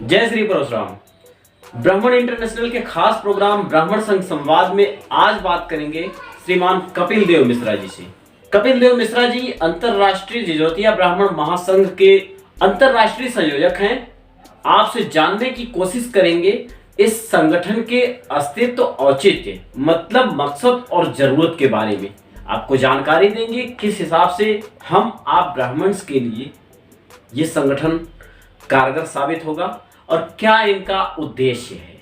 जय श्री परशुराम। ब्राह्मण इंटरनेशनल के खास प्रोग्राम ब्राह्मण संघ संवाद में आज बात करेंगे श्रीमान कपिल देव मिश्रा जी से। कपिल देव मिश्रा जी अंतरराष्ट्रीय जिजोतिया ब्राह्मण महासंघ के अंतरराष्ट्रीय संयोजक हैं। आपसे जानने की कोशिश करेंगे इस संगठन के अस्तित्व, औचित्य, मतलब मकसद और जरूरत के बारे में। आपको जानकारी देंगे किस हिसाब से हम आप ब्राह्मण्स के लिए ये संगठन कारगर साबित होगा और क्या इनका उद्देश्य है।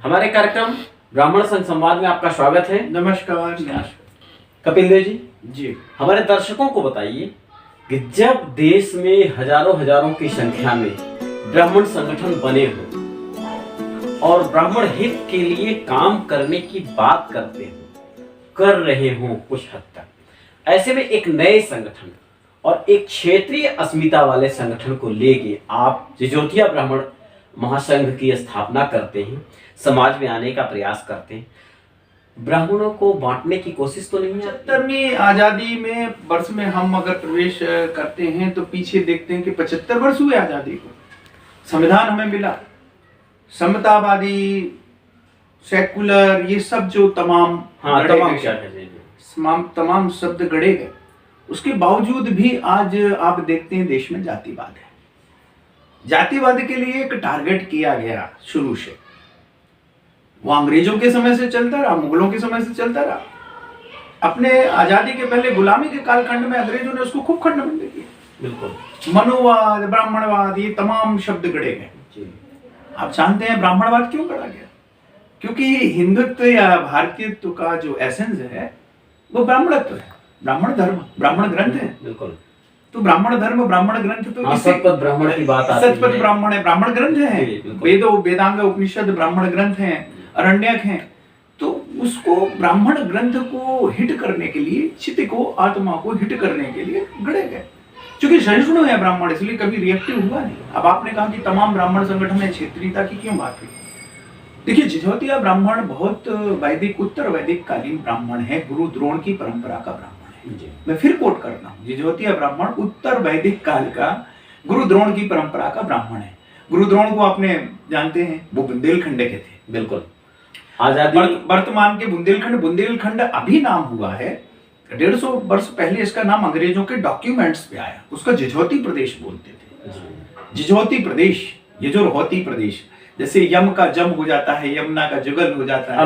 हमारे कार्यक्रम ब्राह्मण संघ संवाद में आपका स्वागत है। नमस्कार। कपिल देव जी जी, हमारे दर्शकों को बताइए कि जब देश में हजारों की संख्या में ब्राह्मण संगठन बने हो और ब्राह्मण हित के लिए काम करने की बात कर रहे हो कुछ हद तक, ऐसे में एक नए संगठन और एक क्षेत्रीय अस्मिता वाले संगठन को लेके आप जिजोतिया ब्राह्मण महासंघ की स्थापना करते हैं, समाज में आने का प्रयास करते हैं। ब्राह्मणों को बांटने की कोशिश तो नहीं है? 75वीं आजादी में वर्ष में हम अगर प्रवेश करते हैं तो पीछे देखते हैं कि 75 वर्ष हुए आजादी को। संविधान हमें मिला, समतावादी, सेकुलर, ये सब जो तमाम तमाम शब्द गढ़े गए। उसके बावजूद भी आज आप देखते हैं देश में जातिवाद है। जातिवाद के लिए एक टारगेट किया गया शुरू से, वो अंग्रेजों के समय से चलता रहा, मुगलों के समय से चलता रहा। अपने आजादी के पहले गुलामी के कालखंड में अंग्रेजों ने उसको खूब खंडबंद किया। बिल्कुल। मनुवाद, ब्राह्मणवाद, ये तमाम शब्द गढ़े गए। आप जानते हैं ब्राह्मणवाद क्यों गढ़ा गया? क्योंकि हिंदुत्व या भारतीयत्व का जो एसेंस है वो ब्राह्मणत्व है, ब्राह्मण धर्म, ब्राह्मण ग्रंथ है। बिल्कुल। तो ब्राह्मण धर्म, ब्राह्मण ग्रंथ तो सतपथ ब्राह्मण की बात आती है। सतपथ ब्राह्मण है, ब्राह्मण ग्रंथ है। वेदों, वेदांग, उपनिषद ब्राह्मण ग्रंथ हैं, अरण्यक हैं। तो उसको ब्राह्मण ग्रंथ को हिट करने के लिए, चित्त को, आत्मा को हिट करने के लिए गढ़े गए। क्योंकि सहिष्णु है ब्राह्मण, इसलिए कभी रिएक्टिव हुआ नहीं। अब आपने कहा कि तमाम ब्राह्मण संगठन में क्षेत्रीयता की क्यों बात हुई? देखिए, जिजोतिया ब्राह्मण बहुत वैदिक, उत्तर वैदिक कालीन ब्राह्मण है, गुरु द्रोण की परंपरा का ब्राह्मण है। मैं फिर कोट करता हूँ, जिजोतिया ब्राह्मण उत्तर वैदिक काल का गुरु द्रोण की परंपरा का ब्राह्मण है। गुरु द्रोण को आपने जानते हैं, वो बुंदेलखंड के थे। बिल्कुल। आजादी वर्तमान के बुंदेलखंड अभी नाम हुआ है। 150 वर्ष पहले इसका नाम अंग्रेजों के डॉक्यूमेंट्स पे आया। उसका जिजोती प्रदेश बोलते थे। जिजोती प्रदेश, यजुर्होती प्रदेश। जैसे यम का जम हो जाता है, यमुना का जुगल हो जाता है,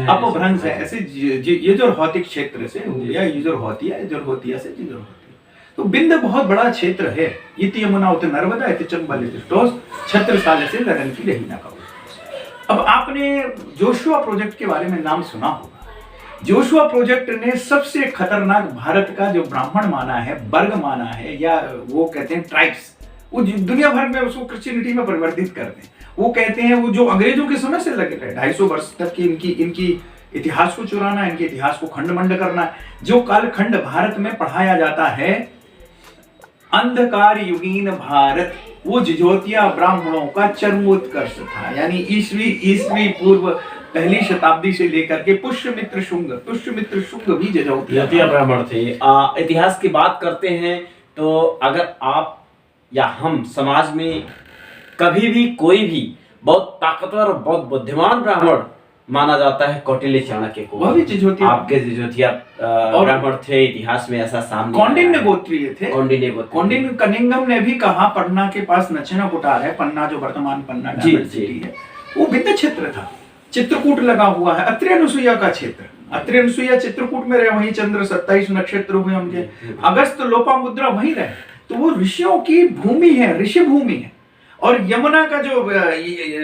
अपभ्रंश है। ऐसे यजुर्होती क्षेत्र से हो गया यजुर्होतिया, यजुर्होतिया से जिजोरहोती। तो बिंद बहुत बड़ा क्षेत्र है। इति यमुना उत नर्मदा इति चंबल इति टोस छत्रसाल से लरन की रही ना कहो। अब आपने जोशुआ प्रोजेक्ट के बारे में नाम सुना होगा। जोशुआ प्रोजेक्ट ने सबसे खतरनाक भारत का जो ब्राह्मण माना है, वर्ग माना है, या वो कहते हैं ट्राइब्स, वो दुनिया भर में उसको क्रिश्चियनिटी में परिवर्तित करते हैं। वो कहते हैं वो जो अंग्रेजों के समय से लगे रहे 250 वर्ष तक की इनकी इतिहास को चुराना, इनके इतिहास को खंड करना। जो कालखंड भारत में पढ़ाया जाता है अंधकार युगीन भारत, वो जिजोतिया ब्राह्मणों का चरमोत्कर्ष था। यानी ईस्वी पूर्व पहली शताब्दी से लेकर के पुष्यमित्र शुंग भी जिजोतिया ब्राह्मण थे। इतिहास की बात करते हैं तो अगर आप या हम समाज में कभी भी कोई भी बहुत ताकतवर और बहुत बुद्धिमान ब्राह्मण माना जाता है कौटिल्य चाणक्य को। वह भी जिजोतिया, आपके जिजोतिया ब्राह्मण थे। इतिहास में ऐसा सामने कौंडिन्य गोत्रीय थे। कौंडिन्य कनिंगम ने भी कहा, पन्ना के पास नचना कुटार है, पन्ना जो वर्तमान पन्ना सिटी है, वो विंध्य क्षेत्र था। चित्रकूट लगा हुआ है, अत्रि अनुसुईया का क्षेत्र। अत्रि अनुसुईया चित्रकूट में रहे, वहीं चंद्र 27 नक्षत्र हुए उनके। अगस्त लोपामुद्रा वहीं रहे। तो वो ऋषियों की भूमि है, ऋषि भूमि है। और यमुना का जो,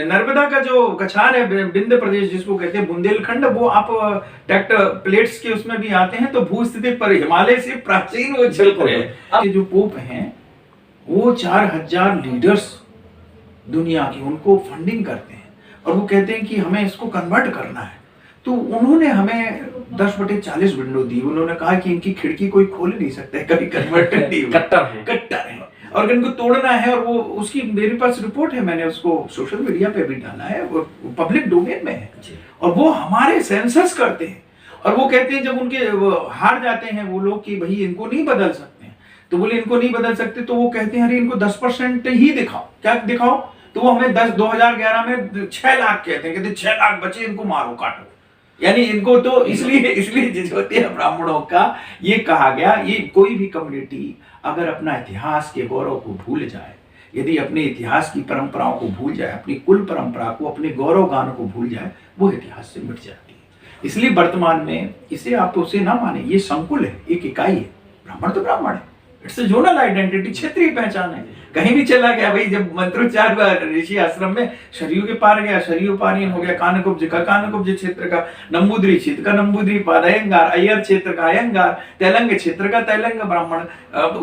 नर्मदा का जो कछार है, विंध्य प्रदेश जिसको कहते हैं बुंदेलखंड, वो आप टेक्ट प्लेट्स के उसमें भी आते हैं तो भूस्थिति पर हिमालय से प्राचीन वो क्षेत्र है। जो पोप हैं वो 4000 लीडर्स दुनिया की, उनको फंडिंग करते हैं और वो कहते हैं कि हमें इसको कन्वर्ट करना है। तो उन्होंने हमें 10/40 विंडो दी। उन्होंने कहा कि इनकी खिड़की कोई खोल नहीं सकता है, कभी कन्वर्टेड नहीं, कट्टर है और इनको तोड़ना है। और वो उसकी मेरे पास रिपोर्ट है, मैंने उसको सोशल मीडिया पे भी डाला है, वो पब्लिक डोमेन में है। और वो हमारे सेंसस करते हैं और वो कहते हैं जब उनके वो हार जाते हैं वो लोग कि भाई इनको नहीं बदल सकते हैं, तो बोले इनको नहीं बदल सकते, तो वो कहते हैं अरे इनको 10% ही दिखाओ। क्या दिखाओ? तो वो हमें 2011 में 6 लाख कहते हैं, कहते 6 लाख बचे, इनको मारो काटो। यानी इनको तो इसलिए जिजोतिया ब्राह्मणों का ये कहा गया, ये कोई भी कम्युनिटी अगर अपना इतिहास के गौरव को भूल जाए, यदि अपने इतिहास की परंपराओं को भूल जाए, अपनी कुल परंपरा को, अपने गौरव गान को भूल जाए, वो इतिहास से मिट जाती है। इसलिए वर्तमान में इसे आप उसे ना माने, ये संकुल है, एक इकाई है। ब्राह्मण तो ब्राह्मण है, इट्स जोनल आइडेंटिटी, क्षेत्रीय पहचान है। कहीं भी चला गया भाई, जब मंत्रोच्चार हुआ ऋषि आश्रम में, शरीर के पार गया, शरीर पारीन हो गया, कानकुब्ज का कानकुब्ज क्षेत्र का, नंबूद्री क्षेत्र का नंबूद्री पार, अयंगार अय्यर क्षेत्र का अयंगार, तेलंग क्षेत्र का तेलंग ब्राह्मण,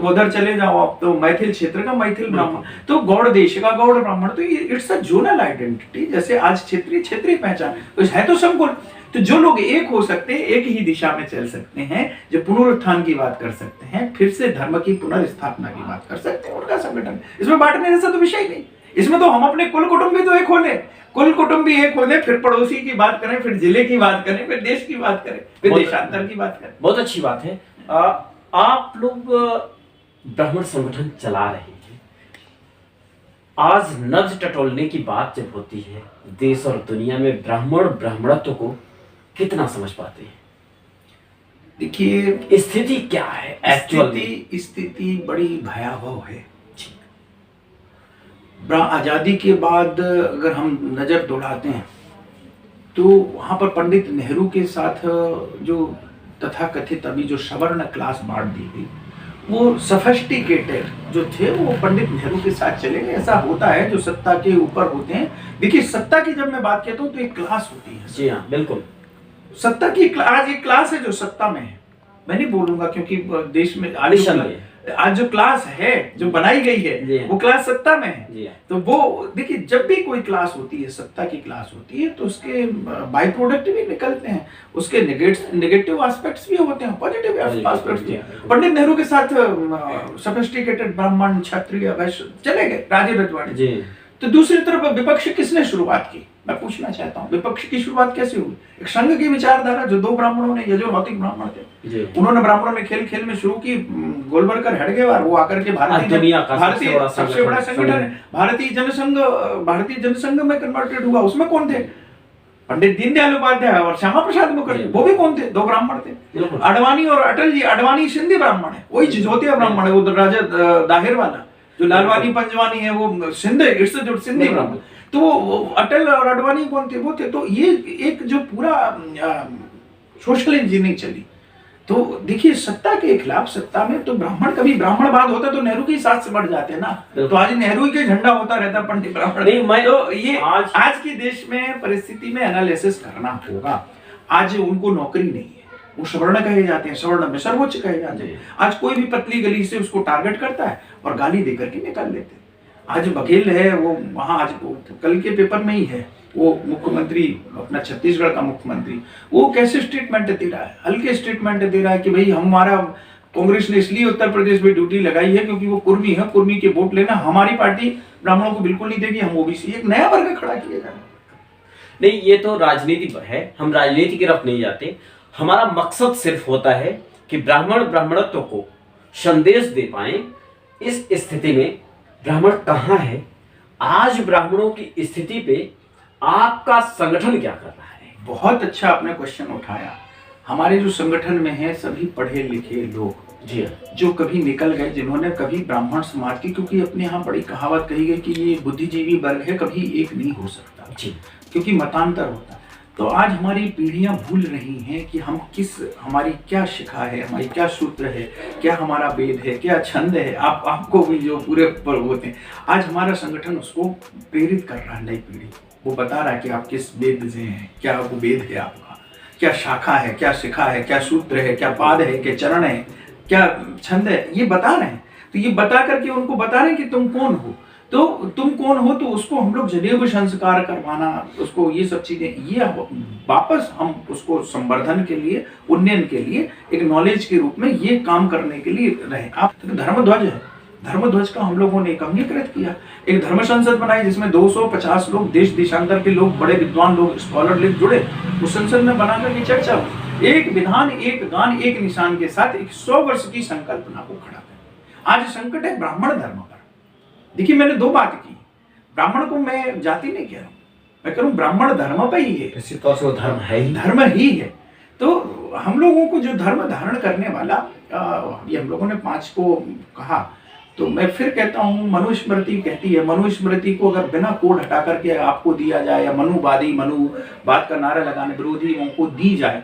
उधर चले जाओ आप तो मैथिल क्षेत्र का मैथिल ब्राह्मण, तो गौड़ देश का गौड़ ब्राह्मण। तो ये इट्स अ जोनल आइडेंटिटी, जैसे आज क्षेत्रीय पहचान तो है तो संकुल। तो जो लोग एक हो सकते हैं, एक ही दिशा में चल सकते हैं, जो पुनरुत्थान की बात कर सकते हैं, फिर से धर्म की पुनर्स्थापना की बात कर सकते हैं, उनका संगठन। इसमें बांटने जैसा तो विषय नहीं। इसमें तो हम अपने कुल कुटुंब भी तो एक हो ले, कुल कुटुंब भी एक हो ले, फिर पड़ोसी की बात करें, फिर जिले की बात करें, फिर देश की बात करें, फिर देशांतर की बात करें। बहुत अच्छी बात है। आप लोग ब्राह्मण संगठन चला रहे हैं, आज नब्ज टटोलने की बात जब होती है, देश और दुनिया में ब्राह्मण ब्राह्मणत्व को कितना समझ पाते हैं? देखिए स्थिति क्या है एक्चुअल में? स्थिति बड़ी भयावह है। आजादी के बाद अगर हम नजर दौड़ाते हैं तो वहां पर पंडित नेहरू के साथ जो तथाकथित अभी जो सवर्ण क्लास बांट दी गई, वो सोफिस्टिकेटेड जो थे वो पंडित नेहरू के साथ चले गए। ऐसा होता है जो सत्ता के ऊपर होते हैं। देखिए सत्ता की जब मैं बात कहता हूँ तो एक क्लास होती है। जी हाँ, बिल्कुल। सत्ता की आज एक क्लास है जो सत्ता में है, मैं नहीं बोलूंगा क्योंकि देश में आज जो क्लास है जो बनाई गई है वो क्लास सत्ता में है। तो वो देखिए जब भी कोई क्लास होती है, सत्ता की क्लास होती है, तो उसके बाय प्रोडक्ट भी निकलते हैं, उसके नेगेटिव एस्पेक्ट्स भी होते हैं, पॉजिटिव एस्पेक्ट्स भी। पंडित नेहरू के साथ सोफिस्टिकेटेड ब्राह्मण क्षत्रिय वैश्य चले गए, राजे रजवाड़े। तो दूसरी तरफ विपक्ष किसने शुरुआत की? मैं पूछना चाहता हूँ विपक्ष की शुरुआत कैसे हुई? एक संघ की विचारधारा, जो 2 ब्राह्मणों ने, यजुर भौतिक ब्राह्मण थे, उन्होंने ब्राह्मणों में खेल में शुरू की। गोलवलकर हेडगेवार वो आकर के भारतीय सबसे बड़ा संगठन है, भारतीय जनसंघ में कन्वर्टेड हुआ। उसमें कौन थे? पंडित दीनदयाल उपाध्याय और श्यामा प्रसाद मुखर्जी, वो भी कौन थे? 2 ब्राह्मण थे। अडवाणी और अटल जी, अडवाणी सिंधी ब्राह्मण है, वही जिजोतिया ब्राह्मण है, वो राजा दाहिर वाला। जो लालवानी पंजवानी है वो सिंधी ब्राह्मण। तो अटल और अडवाणी कौन थे? वो थे। तो ये एक जो पूरा सोशल इंजीनियरिंग चली। तो देखिए सत्ता के खिलाफ, सत्ता में तो ब्राह्मण, कभी ब्राह्मणवाद होता तो नेहरू के साथ से बढ़ जाते ना। तो आज नेहरू के झंडा होता रहता पंडित ब्राह्मण। तो ये आज के देश में परिस्थिति में एनालिसिस करना होगा। आज उनको नौकरी नहीं है, वो सवर्ण कहे जाते हैं, सवर्ण में सर्वोच्च कहे जाते हैं। आज कोई भी पतली गली से उसको टारगेट करता है और गाली देकर के निकाल लेते हैं। आज बघेल है वो वहां, आज कल के पेपर में ही है, वो मुख्यमंत्री अपना छत्तीसगढ़ का मुख्यमंत्री, वो कैसे स्टेटमेंट दे रहा है? हल्के स्टेटमेंट दे रहा है कि भाई हमारा कांग्रेस ने इसलिए उत्तर प्रदेश में ड्यूटी लगाई है क्योंकि वो कुर्मी है, कुर्मी के वोट लेना हमारी पार्टी ब्राह्मणों को बिल्कुल नहीं देगी, हम ओबीसी। एक नया वर्ग खड़ा किया जा रहा है। नहीं, ये तो राजनीति है, हम राजनीति की तरफ नहीं जाते। हमारा मकसद सिर्फ होता है कि ब्राह्मण ब्राह्मणत्व को संदेश दे पाए। इस स्थिति में ब्राह्मण कहाँ है? आज ब्राह्मणों की स्थिति पे आपका संगठन क्या कर रहा है? बहुत अच्छा आपने क्वेश्चन उठाया। हमारे जो संगठन में है सभी पढ़े लिखे लोग, जी जो कभी निकल गए, जिन्होंने कभी ब्राह्मण समाज की, क्योंकि अपने यहाँ बड़ी कहावत कही गई कि ये बुद्धिजीवी वर्ग है, कभी एक नहीं हो सकता जी, क्योंकि मतांतर होता है। तो आज हमारी पीढ़ियां भूल रही हैं कि हम हमारी क्या शिखा है, हमारी क्या सूत्र है, क्या हमारा वेद है, क्या छंद है। आपको भी जो पूरे पर होते हैं, आज हमारा संगठन उसको प्रेरित कर रहा है नई पीढ़ी। वो बता रहा है कि आप किस वेद से हैं, क्या वो वेद है आपका, क्या शाखा है, क्या शिखा है, क्या सूत्र है, क्या पाद है, क्या चरण है, क्या छंद है, ये बता रहे हैं। तो ये बता करके उनको बता रहे हैं कि तुम कौन हो। तो तुम कौन हो, तो उसको हम लोग जनेऊ संस्कार करवाना, उसको ये सब चीजें, ये वापस हम उसको संवर्धन के लिए, उन्नयन के लिए, एक नॉलेज के रूप में ये काम करने के लिए रहे। आप तो धर्मध्वज है, धर्मध्वज का हम लोगों ने एक अंगीकृत किया, एक धर्म संसद बनाई जिसमें 250 लोग, देश देशांतर के लोग, बड़े विद्वान लोग, स्कॉलर लोग जुड़े, उस संसद में बना करके चर्चा हुई। एक विधान, एक गान, एक निशान के साथ एक 100 वर्ष की संकल्पना को खड़ा करें। आज संकट है ब्राह्मण धर्म पर। देखिए, मैंने 2 बात की। ब्राह्मण को मैं जाति नहीं कह रहा हूं, मैं कह रहा हूं ब्राह्मण धर्म पर ही है, निश्चित तौर से वो धर्म है ही। धर्म ही है। तो हम लोगों को जो धर्म धारण करने वाला, ये हम लोगों ने 5 को कहा, तो मैं फिर कहता हूं मनुस्मृति कहती है, मनुस्मृति को अगर बिना कोड हटा करके आपको दिया जाए, या मनुवाद का नारा लगाने विरोधियों को दी जाए,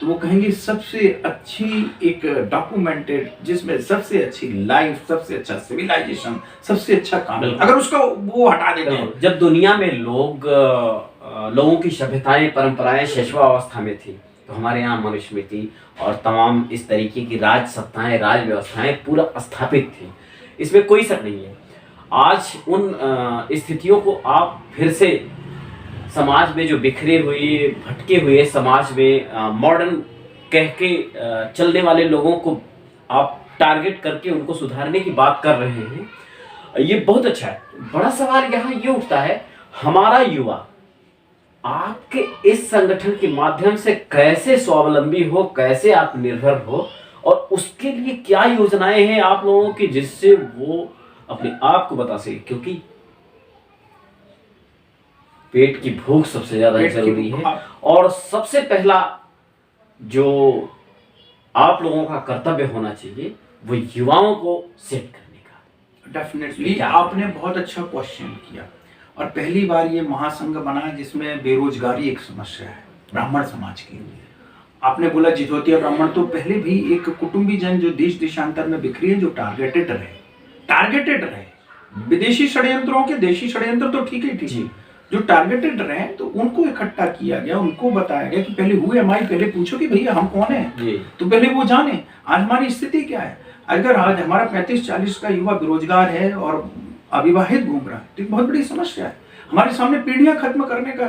तो वो कहेंगे सबसे अच्छी एक डॉक्यूमेंटेड, जिसमें सबसे अच्छी लाइफ, सबसे अच्छा सिविलाइजेशन, सबसे अच्छा कानून, अगर उसका वो हटा देते हैं। जब दुनिया में लोगों की सभ्यताएं, परंपराएं शैशवावस्था में थी, तो हमारे यहाँ मनुस्मृति और तमाम इस तरीके की राज सत्ताएं, राज व्यवस्थाएं पूरा स्थापित थी, इसमें कोई शक नहीं है। आज उन स्थितियों को आप फिर से समाज में जो बिखरे हुए, भटके हुए समाज में मॉडर्न कह के चलने वाले लोगों को आप टारगेट करके उनको सुधारने की बात कर रहे हैं, ये बहुत अच्छा है। बड़ा सवाल यहाँ ये उठता है, हमारा युवा आपके इस संगठन के माध्यम से कैसे स्वावलंबी हो, कैसे आत्मनिर्भर हो, और उसके लिए क्या योजनाएं हैं आप लोगों की, जिससे वो अपने आप को बता सके, क्योंकि पेट की भूख सबसे ज्यादा जरूरी है। और सबसे पहला जो आप लोगों का कर्तव्य होना चाहिए वो युवाओं को सेट करने का। डेफिनेटली आपने बहुत अच्छा क्वेश्चन किया, और पहली बार ये महासंघ बना जिसमें बेरोजगारी एक समस्या है ब्राह्मण समाज की। आपने बोला जिजोतिया ब्राह्मण, तो पहले भी एक कुटुंबीजन जो देश देशांतर में बिखरी है, जो टारगेटेड रहे विदेशी षड्यंत्रों के, देशी षड्यंत्र तो ठीक है, जो टारगेटेड रहे, तो उनको इकट्ठा किया गया, उनको बताया गया कि पहले हुए हमारी, पहले पूछो कि भैया हम कौन है, तो पहले वो जाने आज हमारी स्थिति क्या है। अगर आज हमारा 35-40 का युवा बेरोजगार है और अविवाहित घूम रहा है, तो एक बहुत बड़ी समस्या है। हमारे सामने पीढ़ियां खत्म करने का,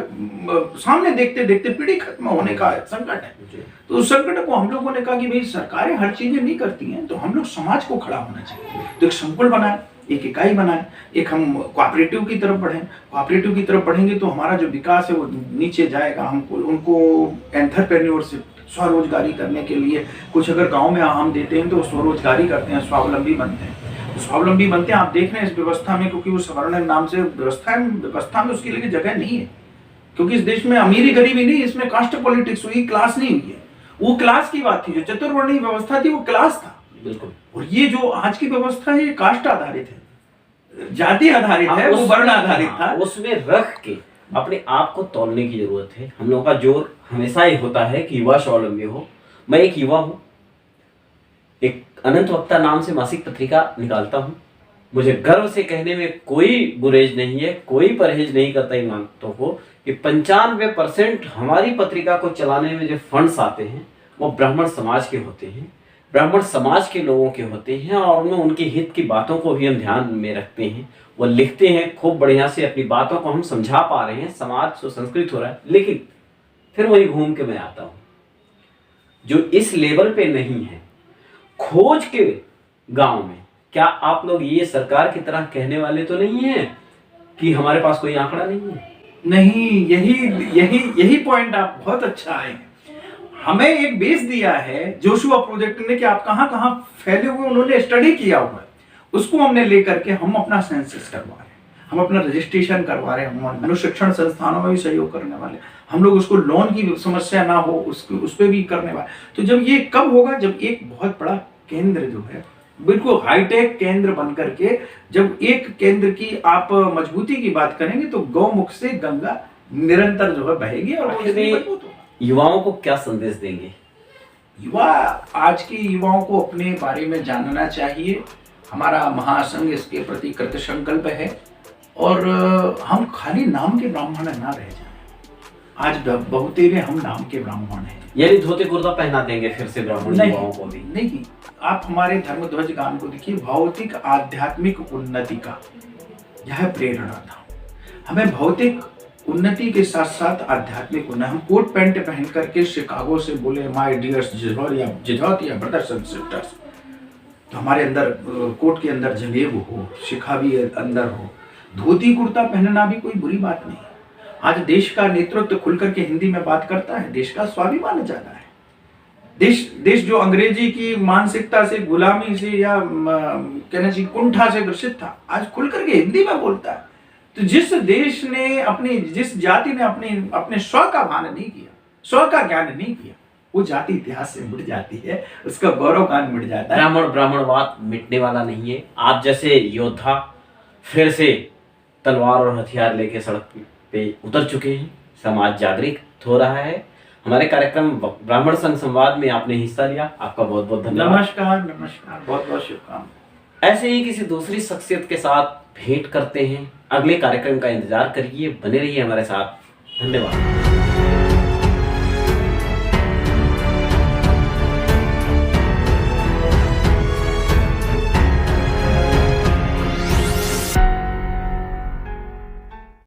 सामने देखते देखते पीढ़ी खत्म होने का संकट है। तो उस संकट को हम लोगों ने कहा कि भाई सरकारें हर चीजें नहीं करती हैं, तो हम लोग समाज को खड़ा होना चाहिए। तो एक संकुल बनाए, एक इकाई बनाए, एक हम कोऑपरेटिव की तरफ बढ़ें। कोऑपरेटिव की तरफ बढ़ेंगे तो हमारा जो विकास है वो नीचे जाएगा। हमको उनको एंटरप्रेन्योरशिप, स्वरोजगारी करने के लिए कुछ अगर गांव में हम देते हैं तो स्वरोजगारी करते हैं, स्वावलंबी बनते हैं। स्वावलंबी बनते हैं, आप देख रहे हैं इस व्यवस्था में, क्योंकि वो सवर्ण नाम से व्यवस्था में उसके लिए जगह नहीं है, क्योंकि इस देश में अमीरी गरीबी नहीं, इसमें कास्ट पॉलिटिक्स हुई, क्लास नहीं हुई है। वो क्लास की बात थी, जो चतुर्वर्णीय व्यवस्था थी वो क्लास था, बिल्कुल। और ये जो आज की व्यवस्था है ये कास्ट आधारित है, जाति आधारित है, वो वर्ण आधारित था। उसमें रख के अपने आप को तोलने की जरूरत है। हम लोगों का जोर हमेशा ही होता है कि युवा स्वावलंबी हो। मैं एक युवा हूँ, एक अनंत वक्ता नाम से मासिक पत्रिका निकालता हूँ। मुझे गर्व से कहने में कोई गुरेज नहीं है, कोई परहेज नहीं करता इन बातों को कि 95% हमारी पत्रिका को चलाने में जो फंड्स आते हैं वो ब्राह्मण समाज के होते हैं, ब्राह्मण समाज के लोगों के होते हैं, और उनमें उनके हित की बातों को भी हम ध्यान में रखते हैं। वो लिखते हैं खूब बढ़िया से, अपनी बातों को हम समझा पा रहे हैं, समाज सुसंस्कृत हो रहा है। लेकिन फिर वही घूम के मैं आता हूँ जो इस लेवल पे नहीं है, खोज के गांव में। क्या आप लोग ये सरकार की तरह कहने वाले तो नहीं है कि हमारे पास कोई आंकड़ा नहीं है? नहीं, यही पॉइंट आप बहुत अच्छा आए। हमें एक बेस दिया है जोशुआ प्रोजेक्ट ने कि आप कहाँ कहाँ फैले हुए, उन्होंने स्टडी किया हुआ है, उसको हमने लेकर के हम अपना सेंसस करवा रहे हैं, हम अपना रजिस्ट्रेशन करवा रहे हैं, हम अनुशिक्षण संस्थानों में भी सहयोग करने वाले, हम लोग उसको लोन की समस्या ना हो उस पर भी करने वाले। तो जब ये कब होगा, जब एक बहुत बड़ा केंद्र जो है बिल्कुल हाईटेक केंद्र बन करके, जब एक केंद्र की आप मजबूती की बात करेंगे तो गौमुख से गंगा निरंतर जो है बहेगी। और युवाओं को क्या संदेश देंगे? युवा, आज के युवाओं को अपने बारे में जानना चाहिए। हमारा महासंघ इसके प्रति कृत संकल्प है, और हम खाली नाम के ब्राह्मण ना रह जाएं। आज बहुतेरे हम नाम के ब्राह्मण हैं। यानी धोती कुर्ता पहना देंगे फिर से ब्राह्मण युवाओं को भी? नहीं, आप हमारे धर्म ध्वज गान को देखिए, भौतिक आध्यात्मिक उन्नति का यह प्रेरणा था। हमें भौतिक उन्नति के साथ साथ आध्यात्मिक उन्नति। हम कोट पैंट पहन करके शिकागो से बोले माय डियर्स जिजौतिया ब्रदर्स एंड सिस्टर्स, तो हमारे अंदर कोट के अंदर जनेब हो, शिखा भी अंदर हो। धोती कुर्ता पहनना भी कोई बुरी बात नहीं। आज देश का नेतृत्व खुल करके हिंदी में बात करता है, देश का स्वाभिमान जाता है। देश जो अंग्रेजी की मानसिकता से, गुलामी से या कहना चाहिए कुंठा से ग्रसित था, आज खुल करके हिंदी में बोलता है। तो जिस देश ने जिस जाति ने अपने स्व का भान नहीं किया, स्व का ज्ञान नहीं किया, वो जाति इतिहास से मिट जाती है, उसका गौरवगान मिट जाता है। ब्राह्मणवाद मिटने वाला नहीं है। आप जैसे योद्धा फिर से तलवार और हथियार लेके सड़क पे उतर चुके हैं, समाज जागृत हो रहा है। हमारे कार्यक्रम ब्राह्मण संघ संवाद में आपने हिस्सा लिया, आपका बहुत बहुत धन्यवाद। नमस्कार, बहुत बहुत शुभकामनाएं। ऐसे ही किसी दूसरी शख्सियत के साथ भेंट करते हैं। अगले कार्यक्रम का इंतजार करिए, बने रहिए हमारे साथ। धन्यवाद।